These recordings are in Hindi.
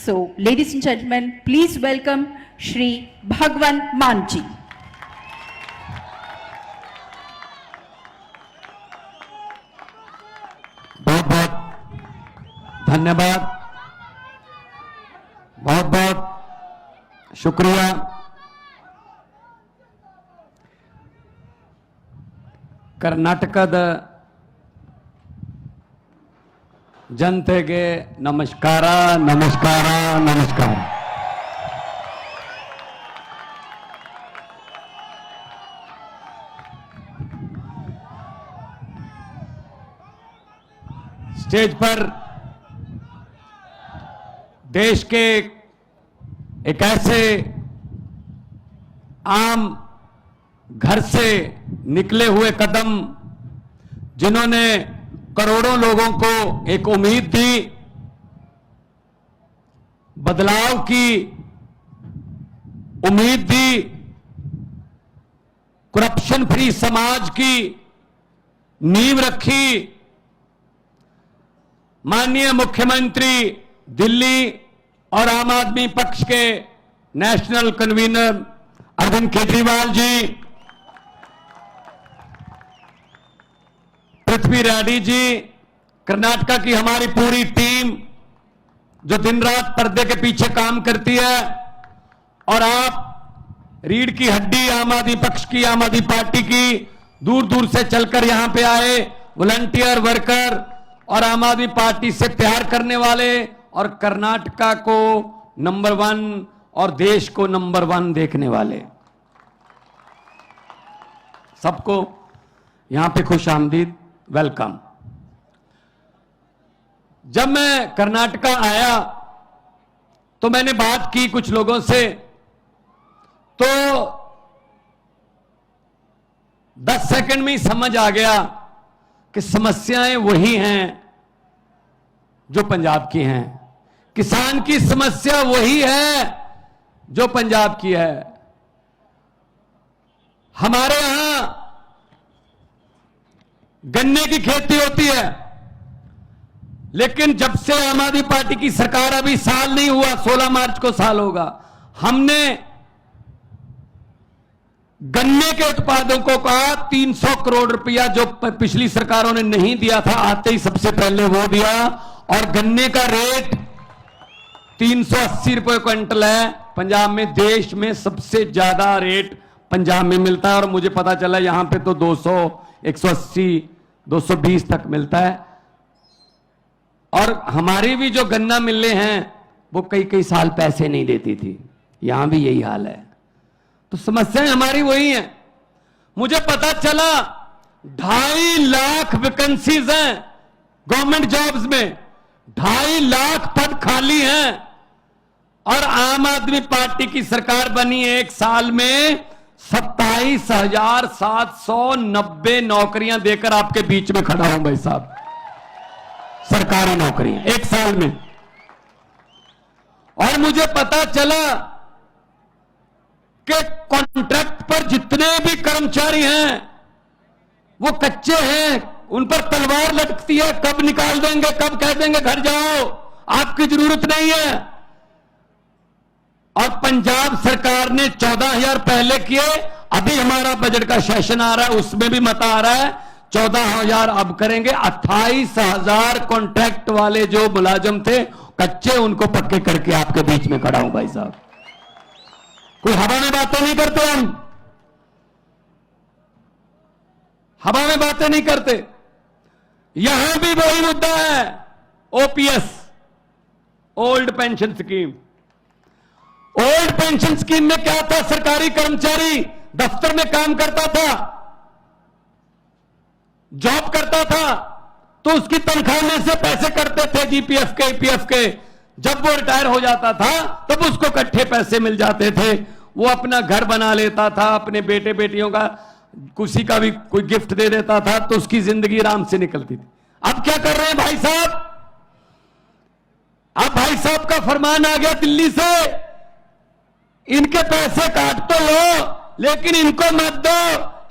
So, ladies and gentlemen, please welcome Shri Bhagwan Manji. बहुत बहुत धन्यवाद, बहुत बहुत शुक्रिया। ಕರ್ನಾಟಕದ ಜನತೆಗೆ ನಮಸ್ಕಾರ ನಮಸ್ಕಾರ ನಮಸ್ಕಾರ। स्टेज पर देश के एक ऐसे आम घर से निकले हुए कदम जिन्होंने करोड़ों लोगों को एक उम्मीद दी, बदलाव की उम्मीद दी, करप्शन फ्री समाज की नींव रखी। माननीय मुख्यमंत्री दिल्ली और आम आदमी पक्ष के नेशनल कन्वीनर अरविंद केजरीवाल जी, पृथ्वी रेड्डी जी, कर्नाटका की हमारी पूरी टीम जो दिन रात पर्दे के पीछे काम करती है, और आप रीढ़ की हड्डी आम आदमी पक्ष की, आम आदमी पार्टी की, दूर दूर से चलकर यहां पे आए वॉलंटियर वर्कर और आम आदमी पार्टी से प्यार करने वाले, और कर्नाटका को नंबर 1 और देश को नंबर 1 देखने वाले, सबको यहां पे खुश आमदीद, वेलकम। जब मैं कर्नाटका आया तो मैंने बात की कुछ लोगों से, तो 10 सेकंड में ही समझ आ गया कि समस्याएं वही हैं जो पंजाब की हैं। किसान की समस्या वही है जो पंजाब की है। हमारे यहां गन्ने की खेती होती है, लेकिन जब से आम आदमी पार्टी की सरकार, अभी साल नहीं हुआ, 16 मार्च को साल होगा, हमने गन्ने के उत्पादकों का 300 करोड़ रुपया जो पिछली सरकारों ने नहीं दिया था, आते ही सबसे पहले वो दिया, और गन्ने का रेट 380 रुपए क्विंटल है। पंजाब में, देश में सबसे ज्यादा रेट पंजाब में मिलता है, और मुझे पता चला यहां पे तो 200, 180, 220 तक मिलता है। और हमारी भी जो गन्ना मिलें हैं वो कई कई साल पैसे नहीं देती थी, यहां भी यही हाल है। तो समस्याएं हमारी वही हैं। मुझे पता चला 2.5 लाख वैकेंसीज हैं गवर्नमेंट जॉब्स में, 2.5 लाख पद खाली हैं, और आम आदमी पार्टी की सरकार बनी 1 साल में 27,790 नौकरियां देकर आपके बीच में खड़ा हूं भाई साहब, सरकारी नौकरियां 1 साल में। और मुझे पता चला कि कॉन्ट्रैक्ट पर जितने भी कर्मचारी हैं वो कच्चे हैं, उन पर तलवार लटकती है, कब निकाल देंगे, कब कह देंगे घर जाओ, आपकी जरूरत नहीं है। और पंजाब सरकार ने 14,000 पहले किए, अभी हमारा बजट का सेशन आ रहा है, उसमें भी मता आ रहा है, 14,000 अब करेंगे। 28,000 कॉन्ट्रैक्ट वाले जो मुलाजिम थे कच्चे, उनको पक्के करके आपके बीच में खड़ा हूं भाई साहब। कोई हवा में बातें नहीं करते, हम हवा में बातें नहीं करते। यहां भी वही मुद्दा है, OPS, old pension scheme. Old pension scheme में क्या था, सरकारी कर्मचारी दफ्तर में काम करता था, जॉब करता था, तो उसकी तनख्वाह में से पैसे करते थे जीपीएफ के, ईपीएफ के। जब वो रिटायर हो जाता था तब उसको इकट्ठे पैसे मिल जाते थे, वो अपना घर बना लेता था, अपने बेटे बेटियों का किसी का भी कोई गिफ्ट दे देता था, तो उसकी जिंदगी आराम से निकलती थी। अब क्या कर रहे हैं भाई साहब, अब भाई साहब का फरमान आ गया दिल्ली से, इनके पैसे काट तो लो लेकिन इनको मत दो,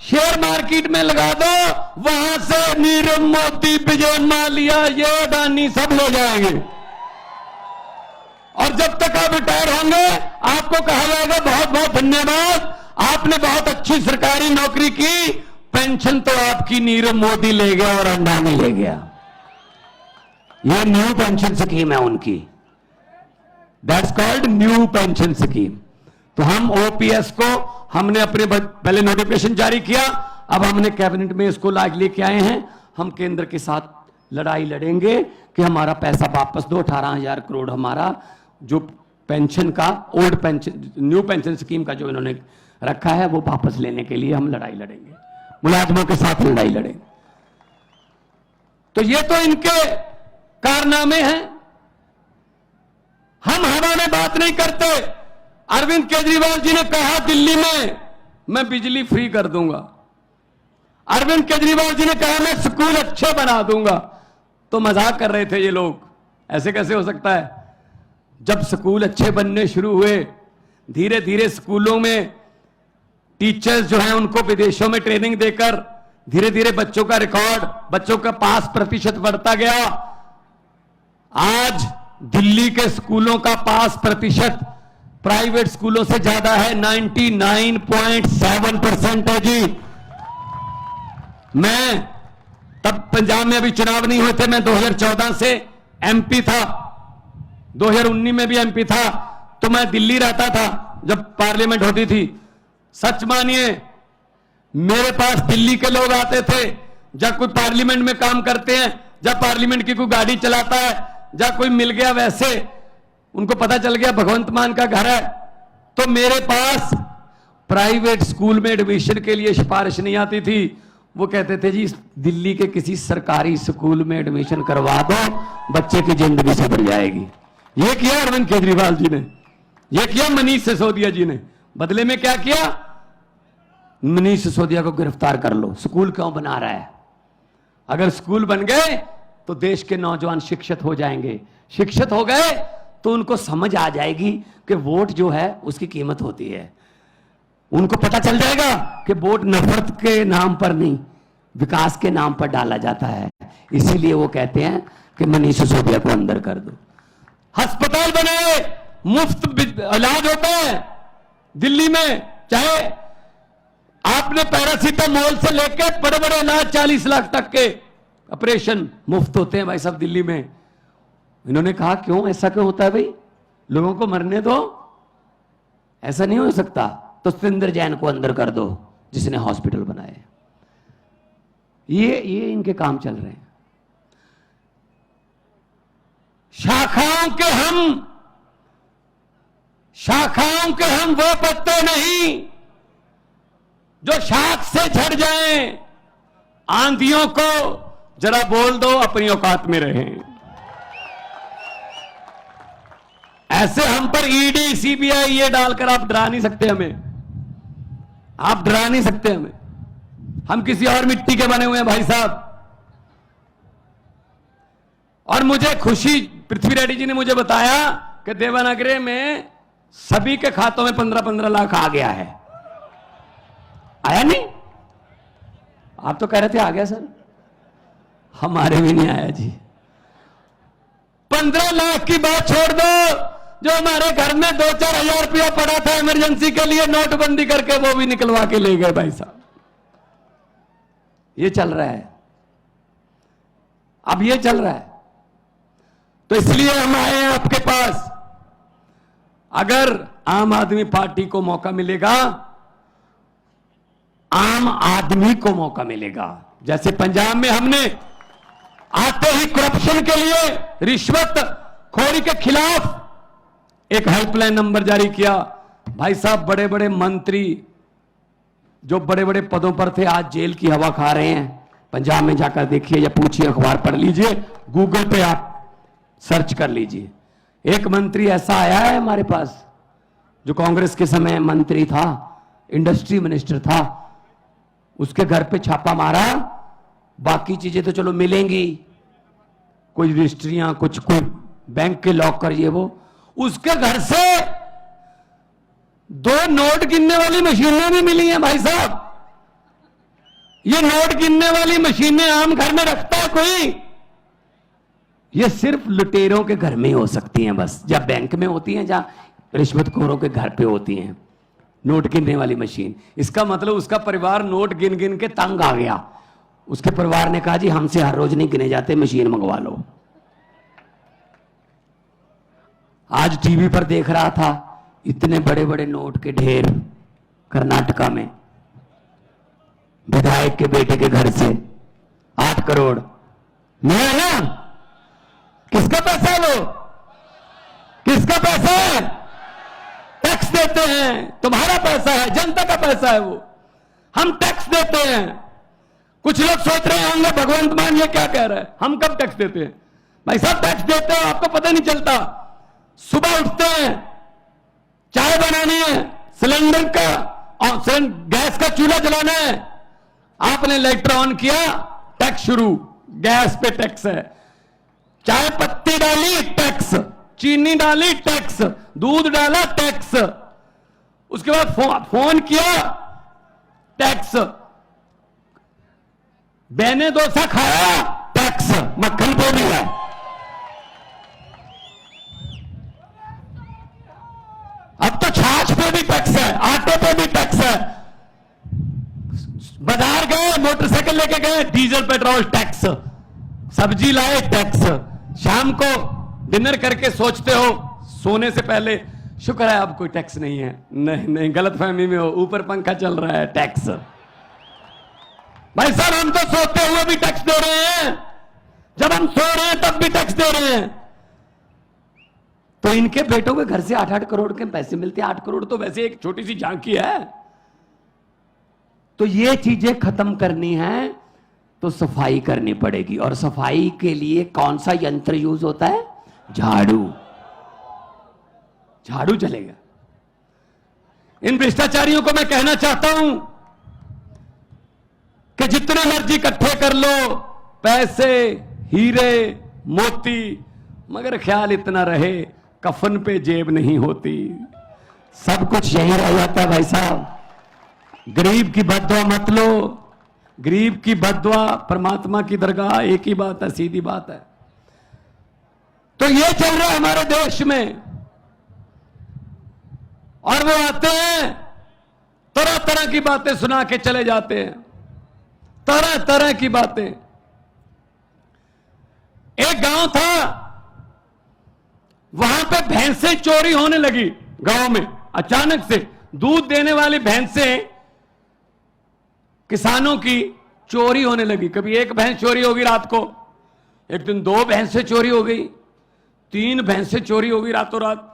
शेयर मार्केट में लगा दो, वहां से नीरव मोदी, विजय माल्या, ये अडानी सब ले जाएंगे। और जब तक आप रिटायर होंगे आपको कहा जाएगा बहुत बहुत धन्यवाद, आपने बहुत अच्छी सरकारी नौकरी की, पेंशन तो आपकी नीरव मोदी ले गया और अंबानी ले गया। ये न्यू पेंशन स्कीम है उनकी, that's called new pension scheme. तो हम ओपीएस को हमने अपने पहले नोटिफिकेशन जारी किया, अब हमने कैबिनेट में इसको लाग लेके आए हैं। हम केंद्र के साथ लड़ाई लड़ेंगे कि हमारा पैसा वापस दो, 18,000 करोड़ हमारा जो पेंशन का old pension new pension scheme का जो इन्होंने रखा है वो वापस लेने के लिए हम लड़ाई लड़ेंगे, मुलाजमों के साथ लड़ाई लड़ेंगे। तो ये तो इनके कारनामे हैं, हम हवा में बात नहीं करते। अरविंद केजरीवाल जी ने कहा दिल्ली में मैं बिजली फ्री कर दूंगा, अरविंद केजरीवाल जी ने कहा मैं स्कूल अच्छे बना दूंगा। तो मजाक कर रहे थे ये लोग, ऐसे कैसे हो सकता है? जब स्कूल अच्छे बनने शुरू हुए, धीरे धीरे स्कूलों में टीचर्स जो हैं उनको विदेशों में ट्रेनिंग देकर धीरे धीरे बच्चों का रिकॉर्ड, बच्चों का पास प्रतिशत बढ़ता गया। आज दिल्ली के स्कूलों का पास प्रतिशत प्राइवेट स्कूलों से ज्यादा है, 99.7% है जी। मैं तब पंजाब में अभी चुनाव नहीं हुए थे, मैं 2014 से एमपी था, 2019 में भी एमपी था, तो मैं दिल्ली रहता था जब पार्लियामेंट होती थी। सच मानिए मेरे पास दिल्ली के लोग आते थे, जब कोई पार्लियामेंट में काम करते हैं, जब पार्लियामेंट की कोई गाड़ी चलाता है, जब कोई मिल गया, वैसे उनको पता चल गया भगवंत मान का घर है, तो मेरे पास प्राइवेट स्कूल में एडमिशन के लिए सिफारिश नहीं आती थी। वो कहते थे जी दिल्ली के किसी सरकारी स्कूल में एडमिशन करवा दो, बच्चे की जिंदगी सुधर जाएगी। ये किया अरविंद केजरीवाल जी ने, ये किया मनीष सिसोदिया जी ने। बदले में क्या किया? मनीष सिसोदिया को गिरफ्तार कर लो, स्कूल क्यों बना रहा है? अगर स्कूल बन गए तो देश के नौजवान शिक्षित हो जाएंगे, शिक्षित हो गए तो उनको समझ आ जाएगी कि वोट जो है उसकी कीमत होती है। उनको पता चल जाएगा कि वोट नफरत के नाम पर नहीं, विकास के नाम पर डाला जाता है। इसीलिए वो कहते हैं कि मनीष सिसोदिया को अंदर कर दो। अस्पताल बनाए, मुफ्त इलाज होता है दिल्ली में, चाहे आपने पैरासीटामोल से लेकर बड़े बड़े इलाज 40 लाख तक के ऑपरेशन मुफ्त होते हैं भाई साहब दिल्ली में। इन्होंने कहा क्यों, ऐसा क्यों होता है भाई, लोगों को मरने दो, ऐसा नहीं हो सकता। तो सुरेंद्र जैन को अंदर कर दो जिसने हॉस्पिटल बनाए। ये इनके काम चल रहे हैं। शाखाओं के हम वो पत्ते नहीं जो शाख से झड़ जाएं। आंधियों को जरा बोल दो अपनी औकात में रहें। ऐसे हम पर ईडी सीबीआई ये डालकर आप डरा नहीं सकते हमें, आप डरा नहीं सकते हमें। हम किसी और मिट्टी के बने हुए हैं भाई साहब। और मुझे खुशी, पृथ्वी रेड्डी जी ने मुझे बताया कि देवनागरी में सभी के खातों में 15-15 लाख आ गया है। आया नहीं? आप तो कह रहे थे आ गया सर, हमारे भी नहीं आया जी। 15 लाख की बात छोड़ दो, जो हमारे घर में 2-4 हजार रुपया पड़ा था इमरजेंसी के लिए, नोटबंदी करके वो भी निकलवा के ले गए भाई साहब। ये चल रहा है, अब ये चल रहा है। तो इसलिए हम आए हैं आपके पास। अगर आम आदमी पार्टी को मौका मिलेगा, आम आदमी को मौका मिलेगा। जैसे पंजाब में हमने आते ही करप्शन के लिए, रिश्वत खोरी के खिलाफ एक हेल्पलाइन नंबर जारी किया। भाई साहब बड़े बड़े मंत्री जो बड़े बड़े पदों पर थे आज जेल की हवा खा रहे हैं। पंजाब में जाकर देखिए या पूछिए, अखबार पढ़ लीजिए, गूगल पे आप सर्च कर लीजिए। एक मंत्री ऐसा आया है हमारे पास जो कांग्रेस के समय मंत्री था, इंडस्ट्री मिनिस्टर था, उसके घर पे छापा मारा। बाकी चीजें तो चलो मिलेंगी, कोई रजिस्ट्रियां, कुछ कोई बैंक के लॉकर, ये वो। उसके घर से 2 नोट गिनने वाली मशीनें भी मिली हैं भाई साहब। ये नोट गिनने वाली मशीनें आम घर में रखता है कोई? ये सिर्फ लुटेरों के घर में ही हो सकती हैं, बस जब बैंक में होती हैं, जहां रिश्वतखोरों के घर पे होती हैं नोट गिनने वाली मशीन। इसका मतलब उसका परिवार नोट गिन गिन के तंग आ गया। उसके परिवार ने कहा जी हमसे हर रोज नहीं गिने जाते, मशीन मंगवा लो। आज टीवी पर देख रहा था इतने बड़े बड़े नोट के ढेर कर्नाटका में, विधायक के बेटे के घर से 8 करोड़ मिला ना। किसका पैसा है वो? किसका पैसा है? टैक्स देते हैं, तुम्हारा पैसा है, जनता का पैसा है वो। हम टैक्स देते हैं। कुछ लोग सोच रहे होंगे भगवंत मान ये क्या कह रहा है, हम कब टैक्स देते हैं? भाई साहब टैक्स देते हो, आपको पता नहीं चलता। सुबह उठते हैं, चाय बनानी है, सिलेंडर का गैस का चूल्हा जलाना है, आपने लाइटर ऑन किया, टैक्स शुरू, गैस पे टैक्स है। चाय पत्ती डाली टैक्स, चीनी डाली टैक्स, दूध डाला टैक्स, उसके बाद फोन किया टैक्स, बेने डोसा खाया टैक्स, मक्खन पे भी है। अब तो छाछ पे भी टैक्स है, आटे पे भी टैक्स है। बाजार गए, मोटरसाइकिल लेके गए, डीजल पेट्रोल टैक्स, सब्जी लाए टैक्स, शाम को डिनर करके सोचते हो सोने से पहले शुक्र है अब कोई टैक्स नहीं है। नहीं नहीं, गलतफहमी में हो, ऊपर पंखा चल रहा है, टैक्स। भाई साहब हम तो सोते हुए भी टैक्स दे रहे हैं, जब हम सो रहे हैं तब भी टैक्स दे रहे हैं। तो इनके बेटों के घर से 8-8 करोड़ के पैसे मिलते हैं। 8 करोड़ तो वैसे एक छोटी सी झांकी है। तो ये चीजें खत्म करनी है तो सफाई करनी पड़ेगी। और सफाई के लिए कौन सा यंत्र यूज होता है? झाड़ू। झाड़ू चलेगा। इन भ्रष्टाचारियों को मैं कहना चाहता हूं कि जितने मर्जी इकट्ठे कर लो पैसे, हीरे, मोती, मगर ख्याल इतना रहे कफन पे जेब नहीं होती। सब कुछ यही रह जाता है भाई साहब। गरीब की बद्दुआ मत लो। गरीब की बद्दुआ परमात्मा की दरगाह एक ही बात है, सीधी बात है। तो ये चल रहा है हमारे देश में। और वो आते हैं तरह तरह की बातें सुना के चले जाते हैं, तरह तरह की बातें। एक गांव था, वहां पे भैंसें चोरी होने लगी। गांव में अचानक से दूध देने वाली भैंसें किसानों की चोरी होने लगी। कभी एक भैंस चोरी होगी रात को, एक दिन 2 भैंसें चोरी हो गई, 3 भैंसें चोरी हो गई रातों रात।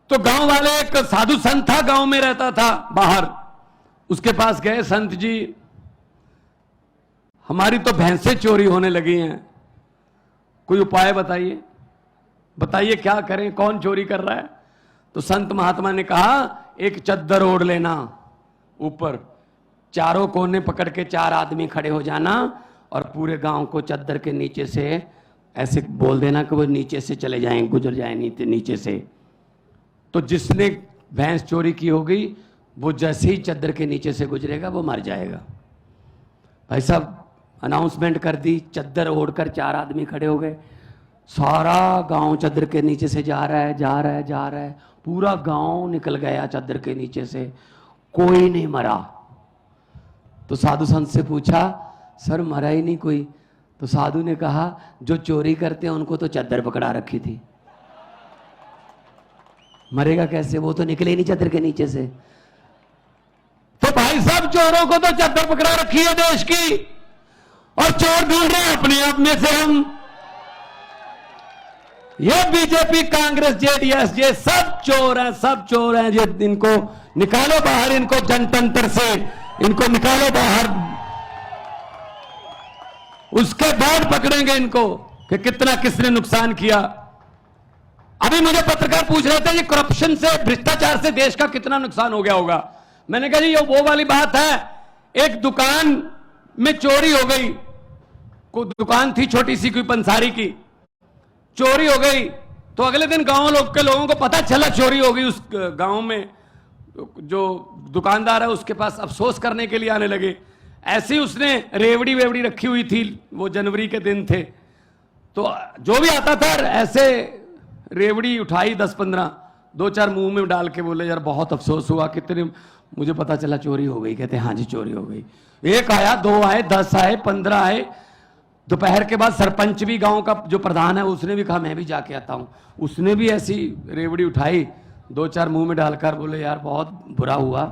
तो गांव वाले, एक साधु संत था, गांव में रहता था बाहर, उसके पास गए, संत जी हमारी तो भैंसें चोरी होने लगी हैं, कोई उपाय बताइए, बताइए क्या करें, कौन चोरी कर रहा है। तो संत महात्मा ने कहा एक चद्दर ओढ़ लेना ऊपर, चारों कोने पकड़ के 4 आदमी खड़े हो जाना और पूरे गांव को चद्दर के नीचे से ऐसे बोल देना कि वो नीचे से चले जाएं, गुजर जाएं नीचे से। तो जिसने भैंस चोरी की होगी वो जैसे ही चद्दर के नीचे से गुजरेगा वो मर जाएगा। भाई साहब अनाउंसमेंट कर दी, चद्दर ओढ़कर 4 आदमी खड़े हो गए। सारा गांव चद्दर के नीचे से जा रहा है, जा रहा है, जा रहा है, पूरा गांव निकल गया चद्दर के नीचे से, कोई नहीं मरा। तो साधु संत से पूछा सर मरा ही नहीं कोई? तो साधु ने कहा जो चोरी करते हैं उनको तो चद्दर पकड़ा रखी थी, मरेगा कैसे? वो तो निकले नहीं चद्दर के नीचे से। तो भाई साहब चोरों को तो चद्दर पकड़ा रखी है देश की, और चोर ढूंढ रहे हैं अपने आप में से हम। ये बीजेपी, कांग्रेस, जेडीएस, ये सब चोर हैं, सब चोर हैं। ये इनको निकालो बाहर, इनको जनतंत्र से इनको निकालो बाहर, उसके बाद पकड़ेंगे इनको कि कितना किसने नुकसान किया। अभी मुझे पत्रकार पूछ रहे थे ये करप्शन से, भ्रष्टाचार से देश का कितना नुकसान हो गया होगा। मैंने कहा जी ये वो वाली बात है, एक दुकान में चोरी हो गई, कोई दुकान थी छोटी सी कोई पंसारी की, चोरी हो गई। तो अगले दिन गांव के लोगों को पता चला चोरी हो गई। उस गांव में जो दुकानदार है उसके पास अफसोस करने के लिए आने लगे। ऐसे ही उसने रेवड़ी वेवड़ी रखी हुई थी, वो जनवरी के दिन थे, तो जो भी आता था ऐसे रेवड़ी उठाई 10-15, 2-4 मुंह में डाल के बोले यार बहुत अफसोस हुआ, कितने मुझे पता चला चोरी हो गई। कहते हाँ जी चोरी हो गई। 1 आया, 2 आए, 10 आए, 15 आए। दोपहर के बाद सरपंच भी, गांव का जो प्रधान है, उसने भी कहा मैं भी जाके आता हूं। उसने भी ऐसी रेवड़ी उठाई, 2-4 मुंह में डालकर बोले यार बहुत बुरा हुआ,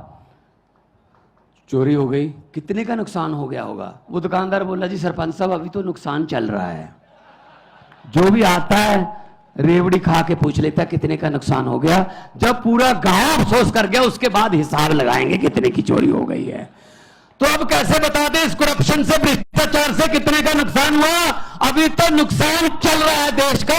चोरी हो गई। कितने का नुकसान हो गया होगा? वो दुकानदार बोला जी सरपंच साहब अभी तो नुकसान चल रहा है। जो भी आता है रेवड़ी खा के पूछ लेता कितने का नुकसान हो गया। जब पूरा गांव अफसोस कर गया उसके बाद हिसाब लगाएंगे कितने की चोरी हो गई है। तो अब कैसे बता दें इस करप्शन से, भ्रष्टाचार से कितने का नुकसान हुआ? अभी तो नुकसान चल रहा है देश का।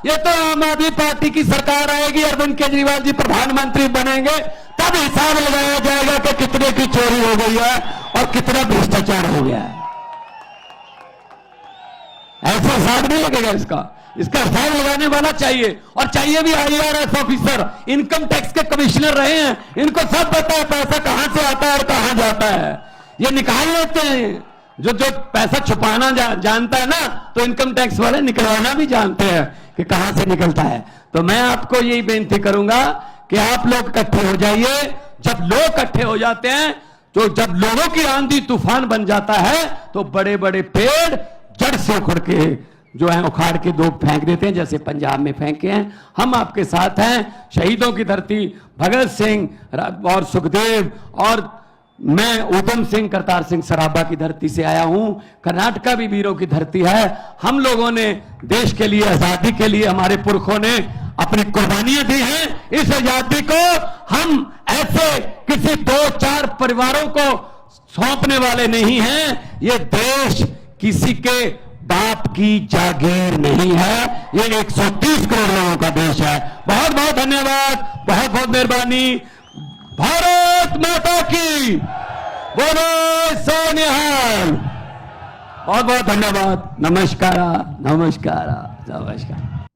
ये तो आम आदमी पार्टी की सरकार आएगी, अरविंद केजरीवाल जी प्रधानमंत्री बनेंगे, तब हिसाब लगाया जाएगा कि कितने की चोरी हो गई है और कितना भ्रष्टाचार हो गया है। ऐसा हिसाब नहीं लगेगा इसका हिसाब लगाने वाला चाहिए। और चाहिए भी IRS ऑफिसर, इनकम टैक्स के कमिश्नर रहे हैं, इनको सब पता है पैसा कहां से आता है और कहां जाता है। ये निकाल लेते हैं। जो पैसा छुपाना जानता है ना, तो इनकम टैक्स वाले निकलवाना भी जानते हैं कि कहां से निकलता है। तो मैं आपको यही बेनती करूंगा कि आप लोग इकट्ठे हो जाइए। जब लोग इकट्ठे हो जाते हैं, तो जब लोगों की आंधी तूफान बन जाता है, तो बड़े बड़े पेड़ जड़ से उखड़ के जो है उखाड़ के दो फेंक देते हैं, जैसे पंजाब में फेंके हैं। हम आपके साथ हैं। शहीदों की धरती भगत सिंह और सुखदेव, और मैं उधम सिंह करतार सिंह सराभा की धरती से आया हूं। कर्नाटका भी वीरों की धरती है। हम लोगों ने देश के लिए, आजादी के लिए हमारे पुरखों ने अपनी कुर्बानियां दी हैं। इस आजादी को हम ऐसे किसी 2-4 परिवारों को सौंपने वाले नहीं हैं। ये देश किसी के बाप की जागीर नहीं है, ये 130 करोड़ लोगों का देश है। बहुत बहुत धन्यवाद, बहुत बहुत मेहरबानी। भारत माता की बोलो सोनिहाल। बहुत बहुत धन्यवाद। नमस्कार नमस्कार नमस्कार।